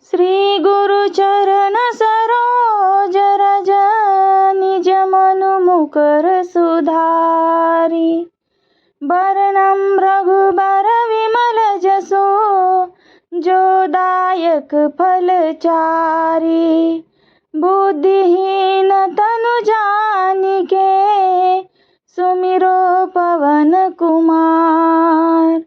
श्री गुरु चरण सरोज रज, निज मनु मुकर सुधारी। बरनम रघुबर विमल जसो, जो दायक फल चारी। बुद्धिहीन तनु जानिके, सुमिरो पवन कुमार।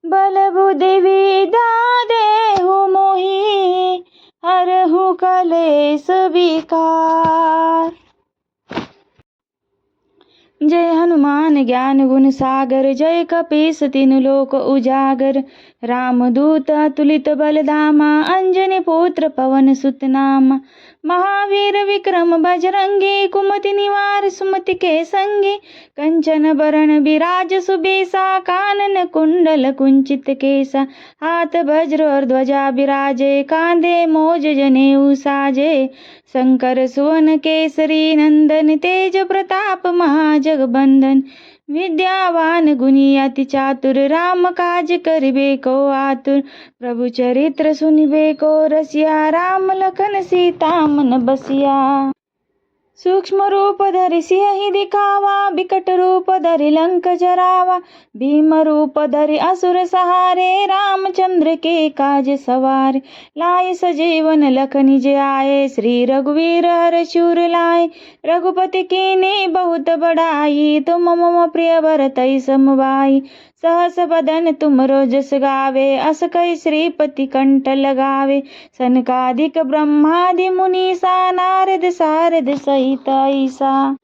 बल बुद्धि विद्या देहु मोहि, हरहु कलेस विकार। जय हनुमान ज्ञान गुण सागर, जय कपीस तिनु लोक उजागर। रामदूत अतुलित बल धामा, अंजनी पुत्र पवन सुत नामा। महावीर विक्रम बजरंगी, कुमति निवार सुमति के संगी। कंचन बरन बिराज सुबेसा, कानन कुंडल कुंचित केसा। हाथ वज्र और ध्वजा बिराजे, कांधे मोज जनेऊ साजे। शंकर सुवन केसरी नंदन, तेज प्रताप महाजगबंदन। विद्यावान गुणी अति चातुर, राम काज करिबे को आतुर। प्रभु चरित्र सुनिबे को रसिया, राम लखन सीता मन बसिया। सूक्ष्म रूप धरि सियहि दिखावा, बिकट रूप धरि लंक जरावा। भीम रूप धरि असुर सहारे, रामचंद्र के काज सवारे। लाए सजीवन लख निज आए, श्री रघुवीर हर शूर लाए। रघुपति कीन्ही बहुत बड़ाई, तुम मम प्रिय भरतहि सम भाई। सहस बदन तुमरो जस गावे, अस कहि श्रीपति कंठ लगावे। सनकादिक ब्रह्मादि मुनीसा, नारद सारद सहित ऐसा।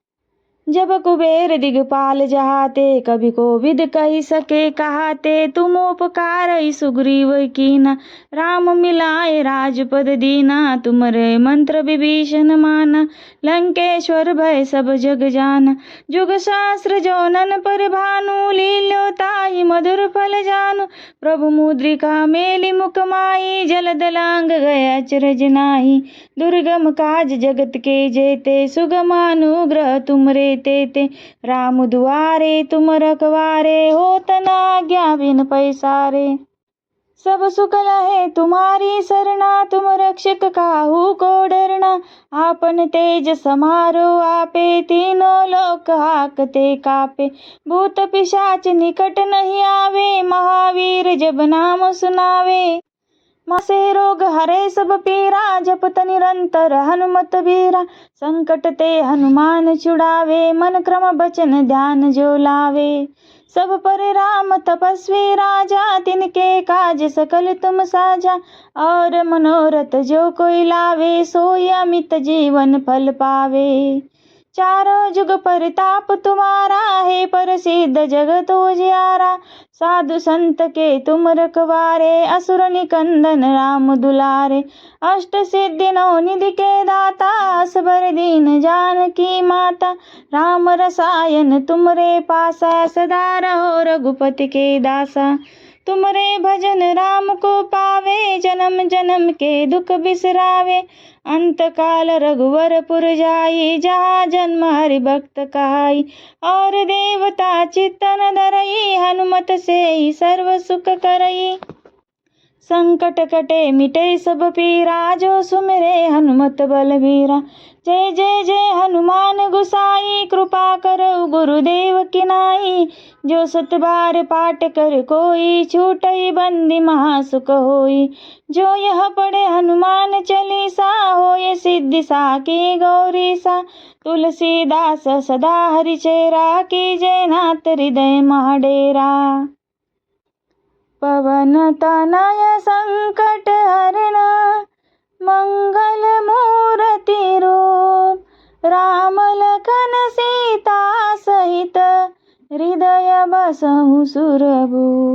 जब कुबेर दिगपाल जहाते, कभी कोविद कहि सके कहाते। तुम उपकार सुग्रीव कीना, राम मिलाए राजपद दीना। तुमरे मंत्र विभीषण माना, लंकेश्वर भय सब जग जाना। जुग सहस्र जोनन पर भानु, लील्यो ताहि मधुर फल जानु। प्रभु मुद्रिका मेलि मुख माहि, जलद लांग गए अचरज नाहि। दुर्गम काज जगत के जेते, सुगम अनुग्रह तुमरे तेते। राम दुआरे तुम रखवारे, होत न आज्ञा बिन पैसारे। सब सुख लहे तुम्हारी सरना, तुम रक्षक काहू को डरना। आपन तेज समारो आपे, तीनों लोक हाकते कापे। भूत पिशाच निकट नहीं आवे, महावीर जब नाम सुनावे। मासे रोग हरे सब पीरा, जपत निरंतर हनुमत बीरा। संकट ते हनुमान छुड़ावे, मन क्रम बचन ध्यान जो लावे। सब पर राम तपस्वी राजा, तिनके काज सकल तुम साजा। और मनोरथ जो कोई लावे, सोई अमित जीवन फल पावे। चारों जुग परताप तुम्हारा, है प्रसिद्ध जगत उजियारा। साधु संत के तुम रखवारे, असुर निकंदन राम दुलारे। अष्ट सिद्धि नौ निधि के दाता, असबर दीन जानकी माता। राम रसायन तुमरे पासा, सदा रहो रघुपति के दासा। तुमरे भजन राम को पावे, जन्म जन्म के दुख बिसरावे। अंत काल रघुवर पुर जाई, जहाँ जन्म हरि भक्त कहाई। और देवता चित्तन धरई, हनुमत से ही सर्व सुख करई। संकट कटे मिटे सब पीरा, जो सुमिरे हनुमत बलबीरा। जय जय जय हनुमान गोसाई, कृपा करो गुरुदेव की नाई। जो सत बार पाठ कर कोई, छूटई बंदी महासुख होई। जो यह पढ़े हनुमान चालीसा, होय सिद्धि साकी गौरीसा। तुलसीदास सदा हरिचेरा, कीजय नाथ हृदय महाडेरा। पवन तनय संकट हरना, मंगल मूर्ति रूप। राम लखन सीता सहित, हृदय बसहु सुरभूप।